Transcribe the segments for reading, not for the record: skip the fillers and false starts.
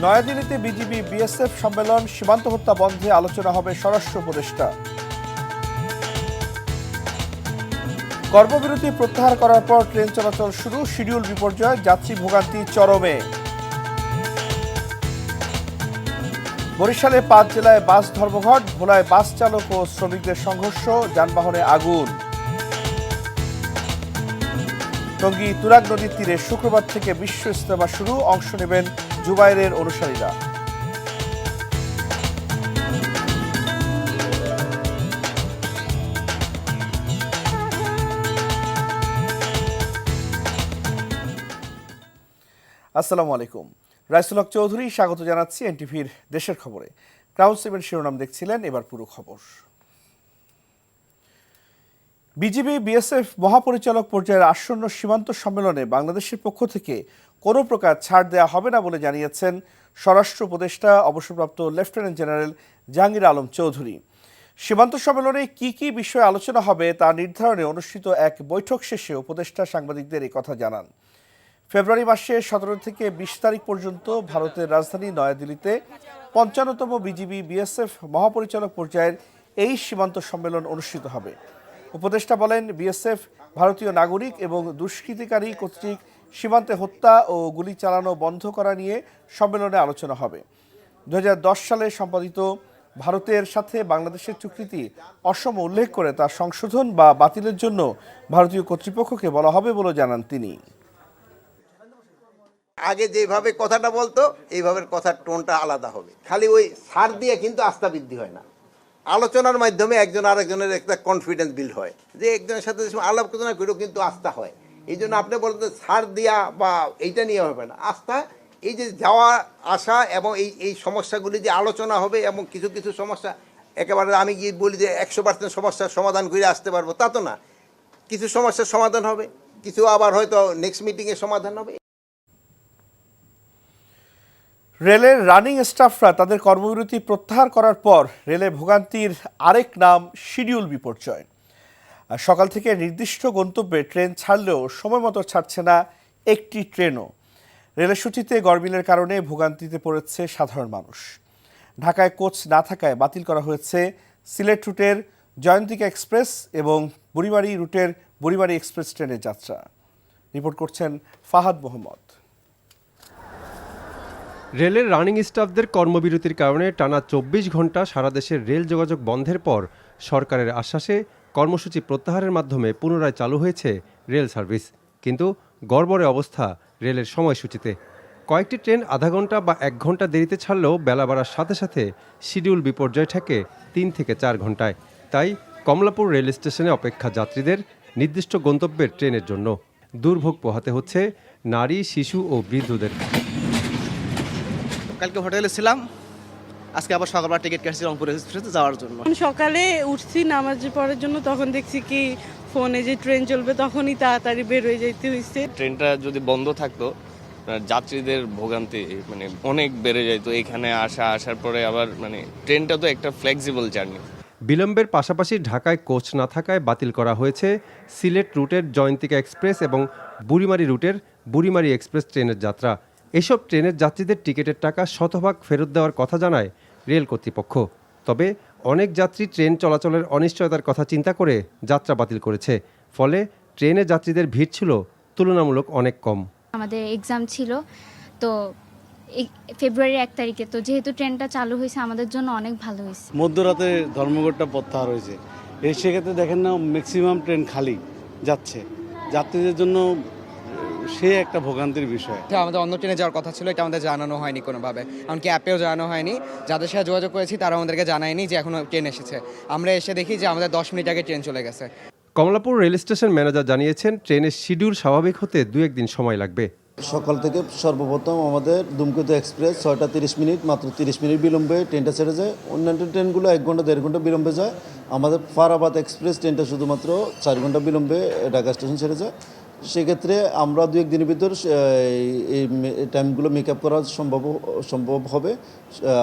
নয়াদিল্লিতে BGB BSF সম্মেলন, সীমান্ত হত্যা বন্ধে আলোচনা হবে স্বরাষ্ট্র উপদেষ্টা। কর্মবিরতি প্রত্যাহার করার পর ট্রেন চলাচল শুরু, শিডিউল বিপর্যয়, যাত্রী ভোগান্তি চরমে। বরিশালে 5 জেলায় বাস ধর্মঘট, ভোলায় বাস চালক ও শ্রমিকদের সংঘর্ষ, যানবাহনে আগুন। টঙ্গী তুরাগ নদীর তীরে শুক্রবার থেকে বিশ্ব ইজতেমা শুরু, অংশ নেবেন জুবায়েরের অনুসারীরা। আসসালামু আলাইকুম, রাইসুল হক চৌধুরী স্বাগত জানাচ্ছি এনটিভির দেশের খবরে। ক্রাউন 7 শিরোনাম দেখছিলেন, এবার পুরো খবর। বিজিবি বিএসএফ মহাপরিচালক পর্যায়ের আসন্ন সীমান্ত সম্মেলনে বাংলাদেশের পক্ষ থেকে কোনো প্রকার ছাড় দেওয়া হবে না বলে জানিয়েছেন স্বরাষ্ট্র উপদেষ্টা অবসরপ্রাপ্ত লেফটেন্যান্ট জেনারেল জাহাঙ্গীর আলম চৌধুরী। সীমান্ত সম্মেলনে কি কি বিষয়ে আলোচনা হবে তা নির্ধারণে অনুষ্ঠিত এক বৈঠক শেষে উপদেষ্টা সাংবাদিকদের এই কথা জানান। ফেব্রুয়ারি মাসে 17 থেকে 20 তারিখ পর্যন্ত ভারতের রাজধানী নয়াদিল্লিতে 55তম বিজিবি বিএসএফ মহাপরিচালক পর্যায়ের এই সীমান্ত সম্মেলন অনুষ্ঠিত হবে। উপদেষ্টা বলেন, বিএসএফ ভারতীয় নাগরিক এবং দুষ্কৃতিকারী কর্তৃক সীমান্তে হত্যা ও গুলি চালানো বন্ধ করা নিয়ে সম্মেলনে আলোচনা হবে। 2010 সালে সম্পাদিত ভারতের সাথে বাংলাদেশের চুক্তিটি অসম উল্লেখ করে তা সংশোধন বা বাতিলের জন্য ভারতীয় কর্তৃপক্ষকে বলা হবে বলে জানান তিনি। আগে যেভাবে কথাটা বলতো এইভাবে কথার টোনটা আলাদা হবে, খালি ওই সার দিয়ে কিন্তু আস্থা বৃদ্ধি হয় না। আলোচনার মাধ্যমে একজন আরেকজনের একটা কনফিডেন্স বিল্ড হয়, যে একজনের সাথে আলোচনা করেও কিন্তু আস্থা হয়। এই জন্য আপনি বলতে সার দিয়া বা এইটা নিয়ে হবে না, আস্থা এই যে যাওয়া আসা এবং এই সমস্যাগুলি যে আলোচনা হবে, এবং কিছু কিছু সমস্যা একেবারে আমি গিয়ে বলি যে 100% সমস্যার সমাধান করে আসতে পারবো তা তো না। কিছু সমস্যার সমাধান হবে, কিছু আবার হয়তো নেক্সট মিটিংয়ে সমাধান হবে। রেলের রানিং স্টাফরা তাদের কর্মবিরতি প্রত্যাহার করার পর রেলে ভোগান্তির আরেক নাম শিডিউল বিপর্যয়। সকাল থেকে নির্দিষ্ট গন্তব্যে ট্রেন ছাড়লেও সময় মতো ছাড়ছে না একটি ট্রেনও। রেলের সূচিতে গরমিলের কারণে ভোগান্তিতে পড়েছে সাধারণ মানুষ। ঢাকায় কোচ না থাকায় বাতিল করা হয়েছে সিলেট রুটের জয়ন্তিকা এক্সপ্রেস এবং বুড়িমারি রুটের বুড়িমারি এক্সপ্রেস ট্রেনের যাত্রা। রিপোর্ট করছেন ফাহাদ মোহাম্মদ। রেলের রানিং স্টাফদের কর্মবিরতির কারণে টানা 24 ঘন্টা সারা দেশের রেল যোগাযোগ বন্ধের পর সরকারের আশ্বাসে কর্মসূচি প্রত্যাহারের মাধ্যমে পুনরায় চালু হয়েছে রেল সার্ভিস। কিন্তু গড়বড়ে অবস্থা রেলের সময়সূচিতে। কয়েকটি ট্রেন আধা ঘন্টা বা 1 ঘন্টা দেরিতে ছাড়লেও বেলা বাড়ার সাথে সাথে শিডিউল বিপর্যয় ঠেকে 3 থেকে 4 ঘন্টায়। তাই কমলাপুর রেল স্টেশনে অপেক্ষা যাত্রীদের নির্দিষ্ট গন্তব্যের ট্রেনের জন্য দুর্ভোগ পোহাতে হচ্ছে নারী, শিশু ও বৃদ্ধদের। কালকে হোটেলে ছিলাম, আজকে আবার সকালবেলা টিকিট কাটছি রংপুর এক্সপ্রেসে যাওয়ার জন্য। সকালে উঠছি নামাজ পড়ার জন্য, তখন দেখছি কি ফোনে যে ট্রেন চলবে, তখনই তাড়াতাড়ি বের হয়ে যেতে হয়েছে। ট্রেনটা যদি বন্ধ থাকতো যাত্রীদের ভোগান্তি অনেক বেড়ে যেত। এখানে আসার পরে আবার ট্রেনটা তো একটা ফ্লেক্সিবল জার্নি। বিলম্বের পাশাপাশি ঢাকায় কোচ না থাকায় বাতিল করা হয়েছে সিলেট রুটের জয়ন্তিকা এক্সপ্রেস এবং বুড়িমারি রুটের বুড়িমারি এক্সপ্রেস ট্রেনের যাত্রা। এসব ট্রেনের যাত্রীদের টিকিটের টাকা শতভাগ ফেরত দেওয়ার কথা জানায় রেল কর্তৃপক্ষ। তবে অনেক যাত্রী ট্রেন চলাচলের অনিশ্চয়তার কথা চিন্তা করে যাত্রা বাতিল করেছে। ফলে ট্রেনে যাত্রীদের ভিড় ছিল তুলনামূলক অনেক কম। আমাদের এক্সাম ছিল তো ফেব্রুয়ারির 1 তারিখে, তো যেহেতু ট্রেনটা চালু হয়েছে আমাদের জন্য অনেক ভালো হয়েছে। মধ্যরাতে ধর্মঘটটা প্রত্যাহার হয়েছে, এই সেক্ষেত্রে দেখেন না ম্যাক্সিমাম ট্রেন খালি যাচ্ছে, যাত্রীদের জন্য সে একটা ভোগান্তির বিষয়। আমাদের অন্য ট্রেনে যাওয়ার কথা ছিল, এটা আমাদের জানানো হয়নি কোনোভাবে, এমনকি অ্যাপেও জানানো হয়নি। যাদের সাথে যোগাযোগ করেছি তারা আমাদেরকে জানায়নি যে এখনো ট্রেন এসেছে। আমরা এসে দেখি যে আমাদের 10 মিনিট আগে ট্রেন চলে গেছে। কমলাপুর রেল স্টেশন ম্যানেজার জানিয়েছেন, ট্রেনের শিডিউল স্বাভাবিক হতে 2-1 দিন সময় লাগবে। সকাল থেকে সর্বপ্রথম আমাদের দুমকুতো এক্সপ্রেস 6টা 30 মিনিট, মাত্র 30 মিনিট বিলম্বে ট্রেনটা ছেড়ে যায়। অন্যান্য ট্রেনগুলো 1 ঘন্টা 1.5 ঘন্টা বিলম্বে যায়। আমাদের ফারাবাদ এক্সপ্রেস ট্রেনটা শুধুমাত্র 4 ঘন্টা বিলম্বে ঢাকা স্টেশন ছেড়ে যায়। সেক্ষেত্রে আমরা 2-1 দিনের ভিতর এই টাইমগুলো মেকআপ করা সম্ভব হবে।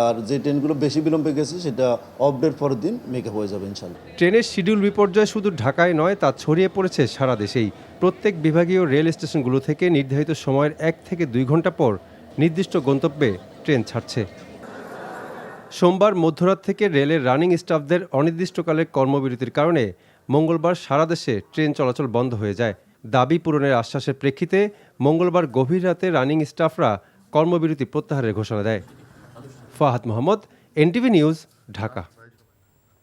আর যে ট্রেনগুলো বেশি বিলম্বে গেছে সেটা অফ ডের পরের দিন মেকআপ হয়ে যাবে ইনশাল্লাহ। ট্রেনের শিডিউল বিপর্যয় শুধু ঢাকায় নয়, তা ছড়িয়ে পড়েছে সারা দেশেই। প্রত্যেক বিভাগীয় রেল স্টেশনগুলো থেকে নির্ধারিত সময়ের 1 থেকে 2 ঘন্টা পর নির্দিষ্ট গন্তব্যে ট্রেন ছাড়ছে। সোমবার মধ্যরাত থেকে রেলের রানিং স্টাফদের অনির্দিষ্টকালের কর্মবিরতির কারণে মঙ্গলবার সারা দেশে ট্রেন চলাচল বন্ধ হয়ে যায়। দাবি পূরণের আশ্বাসের প্রেক্ষিতে মঙ্গলবার গভীর রাতে রানিং স্টাফরা কর্মবিরতি প্রত্যাহারের ঘোষণা দেয়। Fahad Mohammad, NTV news, Dhaka.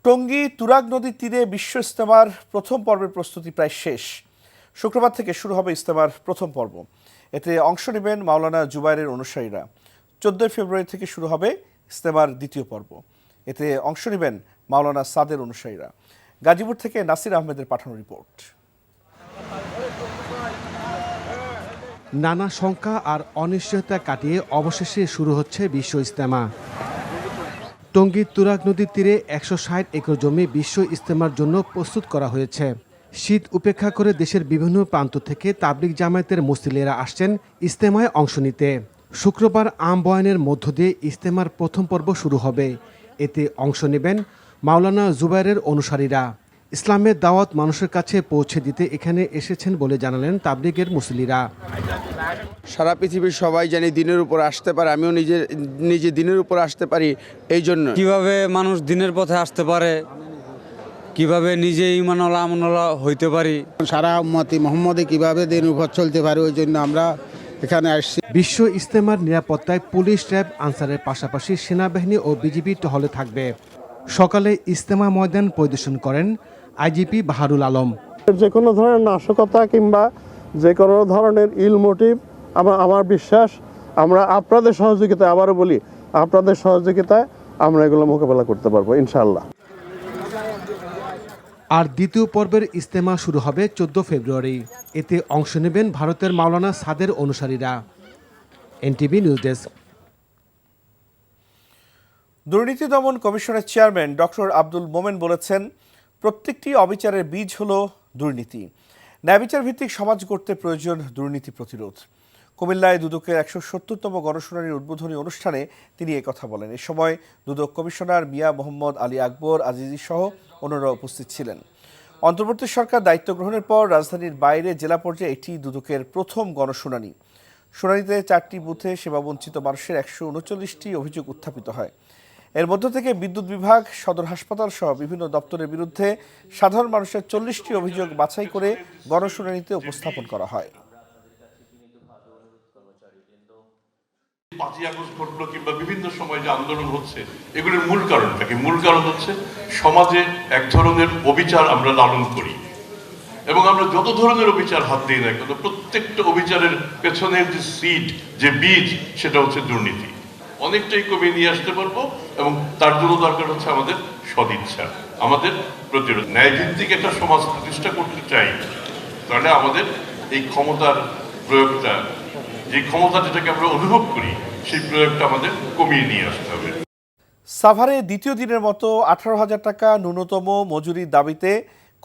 টঙ্গী তুরাগ নদীর তীরে বিশ্ব ইজতেমার প্রথম পর্বের প্রস্তুতি প্রায় শেষ। শুক্রবার থেকে শুরু হবে ইজতেমার প্রথম পর্ব। এতে অংশ নেবেন মাওলানা জুবায়েরের অনুসারীরা। 14 ফেব্রুয়ারি থেকে শুরু হবে ইজতেমার দ্বিতীয় পর্ব। এতে অংশ নেবেন মাওলানা সাদের অনুসারীরা। গাজীপুর থেকে নাসির আহমেদের পাঠানো রিপোর্ট। নানা শঙ্কা আর অনিশ্চয়তা কাটিয়ে অবশেষে শুরু হচ্ছে বিশ্ব ইজতেমা। টঙ্গীর তুরাগ নদীর তীরে 160 একর জমি বিশ্ব ইজতেমার জন্য প্রস্তুত করা হয়েছে। শীত উপেক্ষা করে দেশের বিভিন্ন প্রান্ত থেকে তাবলিগ জামায়াতের মুসল্লিরা আসছেন ইজতেমায় অংশ নিতে। শুক্রবার আম বয়ানের মধ্য দিয়ে ইজতেমার প্রথম পর্ব শুরু হবে। এতে অংশ নেবেন মাওলানা জুবায়েরের অনুসারীরা। ইসলামের দাওয়াত মানুষের কাছে পৌঁছে দিতে এখানে এসেছেন বলে জানালেন তাবলিগের মুসল্লিরা। সারা পৃথিবীর সবাই জানি দিনের উপর আসতে পারে, আমিও নিজে দিনের উপর আসতে পারি। এই জন্য কিভাবে মানুষ দিনের পথে আসতে পারে, কিভাবে নিজে ইমানওয়ালা আমনওয়ালা হইতে পারি, সারা উম্মতি মোহাম্মদে কিভাবে দিন উপর চলতে পারে, ওই জন্য আমরা এখানে আসছি। বিশ্ব ইজতেমার নিরাপত্তায় পুলিশ, র্যাব, আনসারের পাশাপাশি সেনাবাহিনী ও বিজিবি টহলে থাকবে। সকালে ইজতেমা ময়দান পরিদর্শন করেন আইজিপি বাহারুল আলম। যে কোনো ধরনের নাশকতা কিংবা যে কোনো ধরনের ইল মোটিভ, আমার বিশ্বাস আমরা আপনাদের সহযোগিতায়, আবারও বলি, আপনাদের সহযোগিতায় আমরা এগুলো মোকাবেলা করতে পারবো ইনশাআল্লাহ। আর দ্বিতীয় পর্বের ইজতেমা শুরু হবে 14 ফেব্রুয়ারি। এতে অংশ নেবেন ভারতের মাওলানা সাদের অনুসারীরা। NTV news desk. দুর্নীতি দমন কমিশনের চেয়ারম্যান ডক্টর আব্দুল মোমেন বলেছেন, প্রত্যেকটি অবিচারের বীজ হলো দুর্নীতি। ন্যায়বিচার ভিত্তিক সমাজ গড়তে প্রয়োজন দুর্নীতি প্রতিরোধ। কুমিল্লায় দুদকের 170তম গণশুনানির উদ্বোধনী অনুষ্ঠানে তিনি একথা বলেন। এ সময় দুদক কমিশনার মিয়া মোহাম্মদ আলী আকবর আজিজি সহ অন্যরা উপস্থিত ছিলেন। অন্তর্বর্তী সরকার দায়িত্ব গ্রহণের পর রাজধানীর বাইরে জেলা পর্যায়ে এটি দুদকের প্রথম গণশুনানি। শুনানিতে 4টি বুথে সেবাবঞ্চিত মানুষের 139টি অভিযোগ উত্থাপিত হয়। এর মধ্য থেকে বিদ্যুৎ বিভাগ, সদর হাসপাতাল সহ বিভিন্ন দপ্তরের বিরুদ্ধে সাধারণ মানুষের 40টি অভিযোগ বাছাই করে গণশুনানিতে উপস্থাপন করা হয়। 5ই আগস্ট ঘটলো কিংবা বিভিন্ন সময় যে আন্দোলন হচ্ছে, এগুলোর মূল কারণটা কি? মূল কারণ হচ্ছে সমাজে এক ধরনের অবিচার আমরা লালন করি, এবং আমরা যত ধরনের অবিচার হাত দিই না কেন, প্রত্যেকটা অবিচারের পেছনের যে সিড, যে বীজ, সেটা হচ্ছে দুর্নীতি। অনেকটাই কমিয়ে নিয়ে আসতে পারবো, এবং তার জন্য দরকার হচ্ছে আমাদের সদিচ্ছা, আমাদের প্রতিরোধ। ন্যায়ভিত্তিক একটা সমাজ প্রতিষ্ঠা করতে চাই, তাহলে আমাদের এই ক্ষমতার প্রয়োগটা, যে ক্ষমতা যেটাকে আমরা অনুভব করি, সেই প্রয়োগটা আমাদের কমিয়ে নিয়ে আসতে হবে। সাভারে দ্বিতীয় দিনের মতো 18,000 টাকা ন্যূনতম মজুরির দাবিতে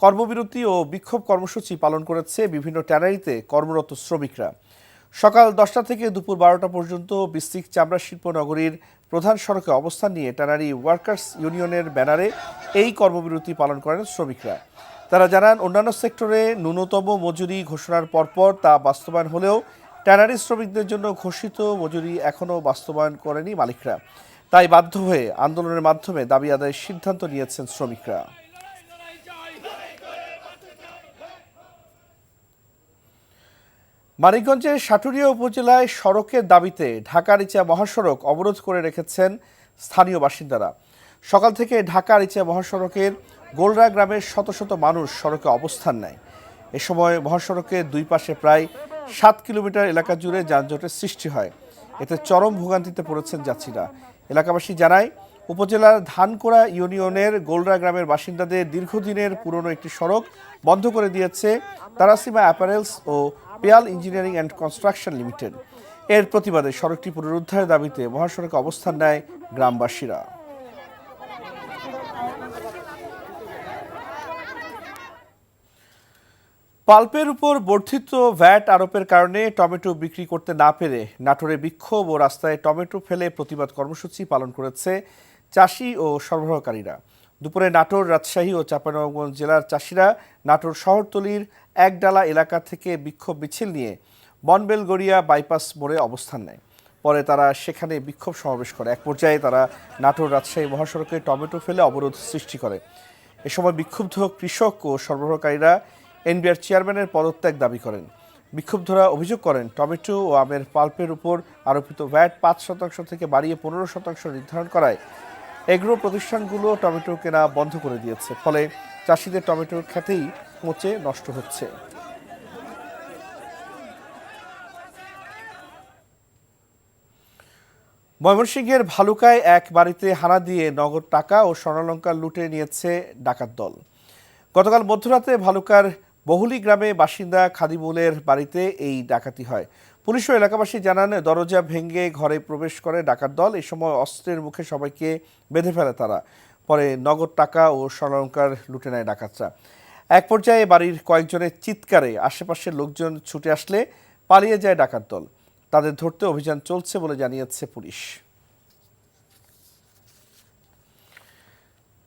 কর্মবিরতি ও বিক্ষোভ কর্মসূচি পালন করেছে বিভিন্ন ট্যানারিতে কর্মরত শ্রমিকরা। সকাল 10টা থেকে দুপুর 12টা পর্যন্ত বিস্তিক চামড়া শিল্প নগরীর প্রধান সড়কে অবস্থান নিয়ে ট্যানারি ওয়ার্কার্স ইউনিয়নের ব্যানারে এই কর্মবিরতি পালন করেন শ্রমিকরা। তারা জানান, অন্যান্য সেক্টরে ন্যূনতম মজুরি ঘোষণার পরপর তা বাস্তবায়ন হলেও ট্যানারি শ্রমিকদের জন্য ঘোষিত মজুরি এখনও বাস্তবায়ন করেনি মালিকরা। তাই বাধ্য হয়ে আন্দোলনের মাধ্যমে দাবি আদায়ের সিদ্ধান্ত নিয়েছেন শ্রমিকরা। মানিকগঞ্জের সাটুরিয়া উপজেলায় সড়কের দাবিতে ঢাকা-আরিচা মহাসড়ক অবরোধ করে রেখেছেন স্থানীয় বাসিন্দারা। সকাল থেকে ঢাকা-আরিচা মহাসড়কের গোলরা গ্রামের শত শত মানুষ সড়কে অবস্থান নেয়। এ সময় মহাসড়কের দুই পাশে প্রায় 7 কিলোমিটার এলাকা জুড়ে যানজটের সৃষ্টি হয়। এতে চরম ভোগান্তিতে পড়েছেন যাত্রীরা। এলাকাবাসী জানায়, উপজেলার ধানকোড়া ইউনিয়নের গোলরা গ্রামের বাসিন্দাদের দীর্ঘদিনের পুরনো একটি সড়ক বন্ধ করে দিয়েছে তারাসিমা অ্যাপারেলস ও Peyal engineering and construction limited. এর প্রতিবাদে সড়কটি পুনরুদ্ধারের দাবিতে মহাসড়কে অবস্থান নেয় গ্রামবাসীরা। পাল্পের উপর বর্ধিত ভ্যাট আরোপের কারণে টমেটো বিক্রি করতে না পেরে নাটোরে বিক্ষোভ ও রাস্তায় টমেটো ফেলে প্রতিবাদ কর্মসূচি পালন করেছে চাষি ও সরবরাহকারীরা। দুপুরে নাটোর, রাজশাহী ও চাঁপাইনবাবগঞ্জ জেলার চাষিরা নাটোর শহরতলির একডালা এলাকা থেকে বিক্ষোভ মিছিল নিয়ে বনবেলগড়িয়া বাইপাস মোড়ে অবস্থান নেয়। পরে তারা সেখানে বিক্ষোভ সমাবেশ করে। এক পর্যায়ে তারা নাটোর রাজশাহী মহাসড়কে টমেটো ফেলে অবরোধ সৃষ্টি করে। এ সময় বিক্ষুব্ধ কৃষক ও সরবরাহকারীরা এনবিআর চেয়ারম্যানের পদত্যাগ দাবি করেন। বিক্ষুব্ধরা অভিযোগ করেন, টমেটো ও আমের পাল্পের উপর আরোপিত ভ্যাট ৫% থেকে বাড়িয়ে ১৫% নির্ধারণ করায় এগ্রো প্রতিষ্ঠানগুলো টমেটো কেনা বন্ধ করে দিয়েছে। ফলে চাষিদের টমেটোর ক্ষেতেই পচে নষ্ট হচ্ছে। ময়মনসিংহের ভালুকায় এক বাড়িতে হানা দিয়ে নগদ টাকা ও স্বর্ণালংকার লুটে নিয়েছে ডাকাত দল। গতকাল মধ্যরাতে ভালুকার বহুলি গ্রামে বাসিন্দা খাদিমুলের বাড়িতে এই ডাকাতি হয়। পুলিশ ও এলাকাবাসী জানান, দরজা ভেঙে ঘরে প্রবেশ করে ডাকাত দল। এই সময় অস্ত্রের মুখে সবাইকে বেঁধে ফেলে তারা। পরে নগদ টাকা ও স্বর্ণালংকার লুটে নেয় ডাকাতরা। এক পর্যায়ে বাড়ির কয়েকজনের চিৎকারে আশেপাশের লোকজন ছুটে আসলে পালিয়ে যায় ডাকাত দল। তাদের ধরতে অভিযান চলছে বলে জানিয়েছে পুলিশ।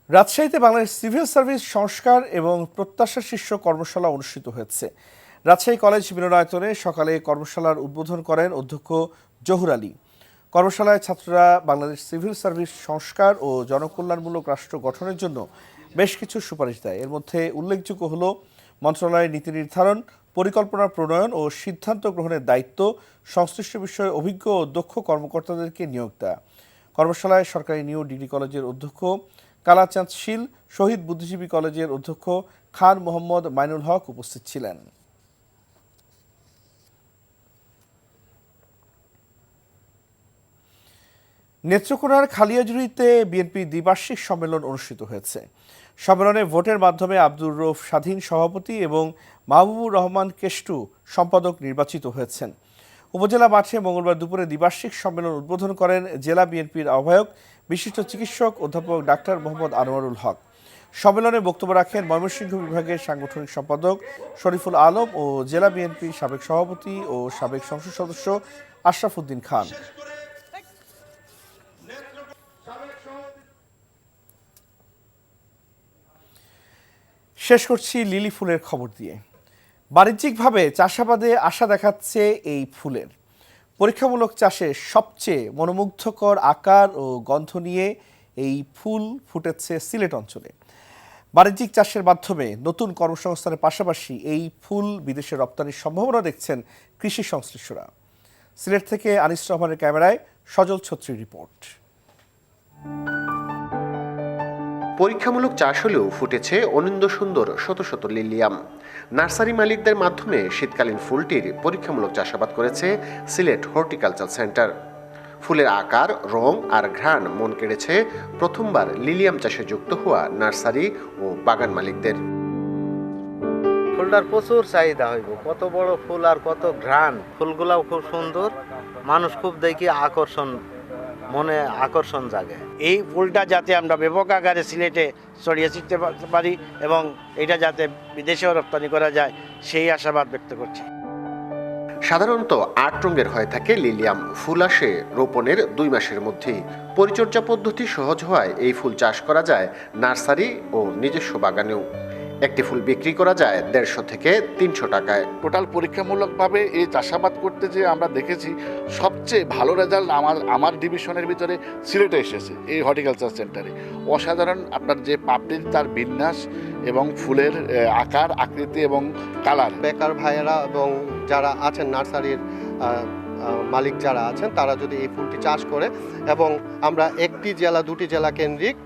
রাজশাহীতে বাংলাদেশ সিভিল সার্ভিস সংস্কার এবং প্রত্যাশা শীর্ষ কর্মশালা অনুষ্ঠিত হয়েছে। রাজশাহী কলেজ মিলনায়তনে সকালে কর্মশালার উদ্বোধন করেন অধ্যক্ষ জহুর আলী। কর্মশালায় ছাত্ররা বাংলাদেশ সিভিল সার্ভিস সংস্কার ও জনকল্যাণমূলক রাষ্ট্র গঠনের জন্য বেশ কিছু সুপারিশ দেয়। এর মধ্যে উল্লেখযোগ্য হল মন্ত্রণালয়ের নীতি নির্ধারণ, পরিকল্পনা প্রণয়ন ও সিদ্ধান্ত গ্রহণের দায়িত্ব সংশ্লিষ্ট বিষয়ে অভিজ্ঞ ও দক্ষ কর্মকর্তাদেরকে নিয়োগ দেয়া। কর্মশালায় সরকারি নিউ ডিগ্রি কলেজের অধ্যক্ষ কালাচাঁদ শীল, শহীদ বুদ্ধিজীবী কলেজের অধ্যক্ষ খান মোহাম্মদ মাইনুল হক উপস্থিত ছিলেন। নেত্রকোনার খালিয়াজুড়িতে বিএনপি দ্বিবার্ষিক সম্মেলন অনুষ্ঠিত হয়েছে। সম্মেলনে ভোটের মাধ্যমে আব্দুর রউফ স্বাধীন সভাপতি এবং মাহবুবুর রহমান কেষ্টু সম্পাদক নির্বাচিত হয়েছেন। উপজেলা মাঠে মঙ্গলবার দুপুরে দ্বিবার্ষিক সম্মেলন উদ্বোধন করেন জেলা বিএনপির আহ্বায়ক বিশিষ্ট চিকিৎসক অধ্যাপক ডাক্তার মোহাম্মদ আনোয়ারুল হক। সম্মেলনে বক্তব্য রাখেন ময়মনসিংহ বিভাগের সাংগঠনিক সম্পাদক শরীফুল আলম ও জেলা বিএনপির সাবেক সভাপতি ও সাবেক সংসদ সদস্য আশরাফ উদ্দিন খান। শেষ করছি লিলি ফুলের খবর দিয়ে। বাণিজ্যিকভাবে চাষাবাদে আশা দেখাচ্ছে এই ফুলের। পরীক্ষামূলক চাষে সবচেয়ে মনোমুগ্ধকর আকার ও গন্ধ নিয়ে এই ফুল ফুটেছে সিলেট অঞ্চলে। বাণিজ্যিক চাষের মাধ্যমে নতুন কর্মসংস্থানের পাশাপাশি এই ফুল বিদেশে রপ্তানির সম্ভাবনা দেখছেন কৃষি সংশ্লিষ্টরা। সিলেট থেকে আনিস রহমানের ক্যামেরায় সজল ছত্রীর রিপোর্ট। পরীক্ষামূলক চাষ হলেও ফুটেছে অনিন্দ্য সুন্দর শত শত লিলিয়াম। নার্সারি মালিকদের মাধ্যমে শীতকালীন ফুলটির পরীক্ষামূলক চাষাবাদ করেছে সিলেট হর্টিকালচার সেন্টার। ফুলের আকার, রং আর ঘ্রাণ মন কেড়েছে প্রথমবার লিলিয়াম চাষে যুক্ত হওয়া নার্সারি ও বাগান মালিকদের। ফুলটার প্রচুর চাহিদা হইব, কত বড় ফুল আর কত ঘ্রাণ, ফুলগুলাও খুব সুন্দর, মানুষ খুব দেখি মনে আকর্ষণ জাগে। এই ফুলটা যাতে আমরা ব্যাপক আকারে সিলেটে ছড়িয়ে ছিটতে পারি এবং এটা যাতে বিদেশেও রপ্তানি করা যায় সেই আশাবাদ ব্যক্ত করছি। সাধারণত 8 রঙের হয়ে থাকে লিলিয়াম। ফুল আসে রোপণের 2 মাসের মধ্যেই। পরিচর্যা পদ্ধতি সহজ হওয়ায় এই ফুল চাষ করা যায় নার্সারি ও নিজস্ব বাগানেও। একটি ফুল বিক্রি করা যায় 150 থেকে 300 টাকায়। টোটাল পরীক্ষামূলকভাবে এই চাষাবাদ করতে যে আমরা দেখেছি সবচেয়ে ভালো রেজাল্ট আমার ডিভিশনের ভিতরে সিলেটে এসেছে, এই হর্টিকালচার সেন্টারে। অসাধারণ আপনার যে পাপড়ির তার বিন্যাস এবং ফুলের আকার, আকৃতি এবং কালার। বেকার ভাইয়েরা এবং যারা আছেন নার্সারির মালিক যারা আছেন তারা যদি এই ফুলটি চাষ করে, এবং আমরা 1টি জেলা 2টি জেলা কেন্দ্রিক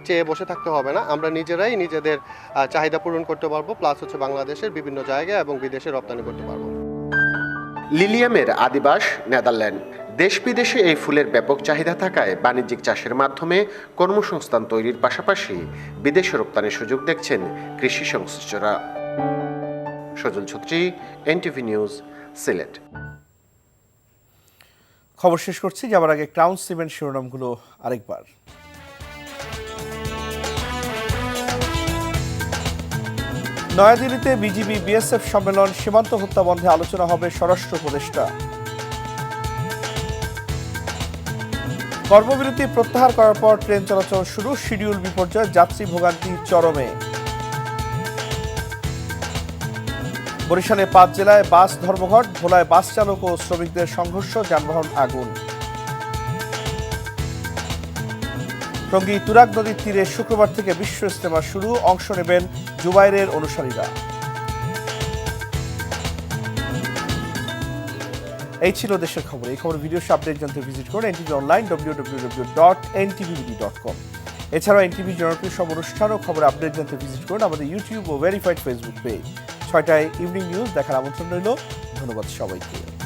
চেয়ে বসে থাকতে হবে না, আমরা নিজেরাই নিজেদের চাহিদা পূরণ করতে পারবো, প্লাস হচ্ছে বাংলাদেশের বিভিন্ন জায়গায় এবং বিদেশে রপ্তানি করতে পারবো। লিলিয়ামের আদিবাস নেদারল্যান্ড। দেশ বিদেশে এই ফুলের ব্যাপক চাহিদা থাকায় বাণিজ্যিক চাষের মাধ্যমে কর্মসংস্থান তৈরির পাশাপাশি বিদেশে রপ্তানির সুযোগ দেখছেন কৃষি সংশ্লিষ্টরা। সজল ছত্রী, এনটিভি নিউজ, সিলেট। খবর শেষ করছি, যাবার আগে ক্রাউন সিমেন্ট শিরোনামগুলো আরেকবার। নয়াদিল্লিতে বিজিবি বিএসএফ সম্মেলন, সীমান্ত হত্যা বন্ধে আলোচনা হবে স্বরাষ্ট্র উপদেষ্টা। কর্মবিরতি প্রত্যাহার করার পর ট্রেন চলাচল শুরু, শিডিউল বিপর্যয়, যাত্রী ভোগান্তি চরমে। বরিশালে 5 জেলায় বাস ধর্মঘট, ভোলায় বাস চালক ও শ্রমিকদের সংঘর্ষ, যানবাহন আগুন। টঙ্গী তুরাগ নদীর তীরে শুক্রবার থেকে বিশ্ব ইজতেমা শুরু, অংশ নেবেন জুবাইরের অনুসারীরা। এই ছিল দেশের খবর। এই খবর ভিডিও আপডেট জানতে ভিজিট করুন এনটিভি অনলাইন www.ntv.com। এছাড়াও এনটিভি জনপ্রিয় সব অনুষ্ঠান ও খবর আপডেট জানতে ভিজিট করুন আমাদের ইউটিউব ও ভেরিফাইড ফেসবুক পেজ। 6টায় ইভিনিং নিউজ দেখার আমন্ত্রণ রইল। ধন্যবাদ সবাইকে।